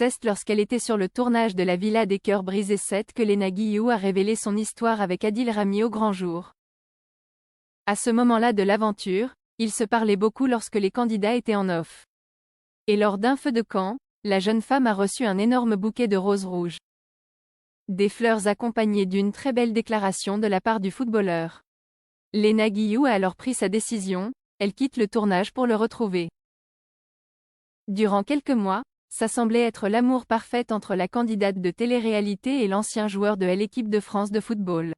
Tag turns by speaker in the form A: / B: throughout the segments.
A: C'est lorsqu'elle était sur le tournage de La Villa des cœurs brisés 7 que Léna Guillou a révélé son histoire avec Adil Rami au grand jour. À ce moment-là de l'aventure, ils se parlaient beaucoup lorsque les candidats étaient en off. Et lors d'un feu de camp, la jeune femme a reçu un énorme bouquet de roses rouges. Des fleurs accompagnées d'une très belle déclaration de la part du footballeur. Léna Guillou a alors pris sa décision, elle quitte le tournage pour le retrouver. Durant quelques mois, ça semblait être l'amour parfait entre la candidate de télé-réalité et l'ancien joueur de l'équipe de France de football.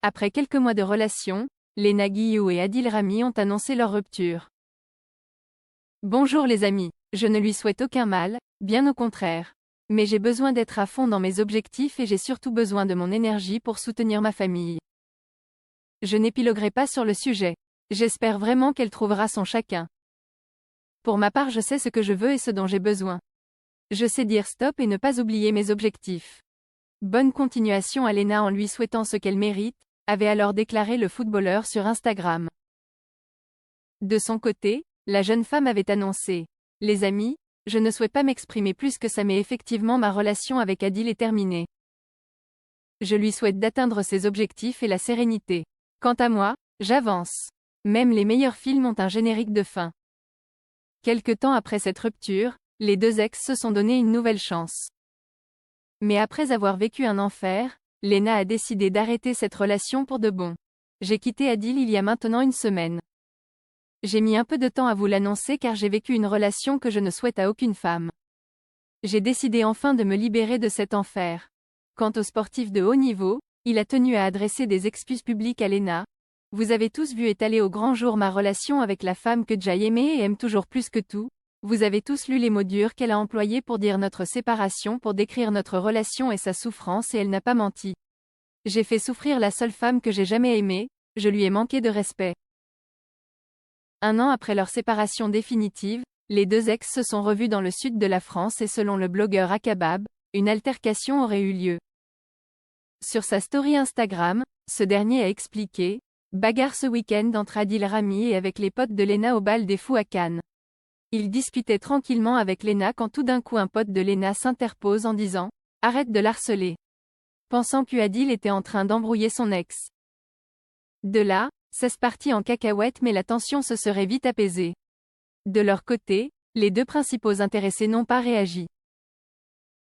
A: Après quelques mois de relation, Léna Guillou et Adil Rami ont annoncé leur rupture. Bonjour les amis, je ne lui souhaite aucun mal, bien au contraire. Mais j'ai besoin d'être à fond dans mes objectifs et j'ai surtout besoin de mon énergie pour soutenir ma famille. Je n'épiloguerai pas sur le sujet. J'espère vraiment qu'elle trouvera son chacun. Pour ma part, je sais ce que je veux et ce dont j'ai besoin. Je sais dire stop et ne pas oublier mes objectifs. Bonne continuation à Léna en lui souhaitant ce qu'elle mérite, avait alors déclaré le footballeur sur Instagram. De son côté, la jeune femme avait annoncé: les amis, je ne souhaite pas m'exprimer plus que ça mais effectivement ma relation avec Adil est terminée. Je lui souhaite d'atteindre ses objectifs et la sérénité. Quant à moi, j'avance. Même les meilleurs films ont un générique de fin. Quelque temps après cette rupture, les deux ex se sont donné une nouvelle chance. Mais après avoir vécu un enfer, Léna a décidé d'arrêter cette relation pour de bon. J'ai quitté Adil il y a maintenant une semaine. J'ai mis un peu de temps à vous l'annoncer car j'ai vécu une relation que je ne souhaite à aucune femme. J'ai décidé enfin de me libérer de cet enfer. Quant au sportif de haut niveau, il a tenu à adresser des excuses publiques à Léna. Vous avez tous vu étaler au grand jour ma relation avec la femme que j'ai aimée et aime toujours plus que tout. Vous avez tous lu les mots durs qu'elle a employés pour dire notre séparation, pour décrire notre relation et sa souffrance et elle n'a pas menti. J'ai fait souffrir la seule femme que j'ai jamais aimée, je lui ai manqué de respect. Un an après leur séparation définitive, les deux ex se sont revus dans le sud de la France et selon le blogueur Akabab, une altercation aurait eu lieu. Sur sa story Instagram, ce dernier a expliqué: bagarre ce week-end entre Adil Rami et avec les potes de Léna au bal des Fous à Cannes. Ils discutaient tranquillement avec Léna quand tout d'un coup un pote de Léna s'interpose en disant: arrête de l'harceler. Pensant qu'Adil était en train d'embrouiller son ex. De là, c'est parti en cacahuète mais la tension se serait vite apaisée. De leur côté, les deux principaux intéressés n'ont pas réagi.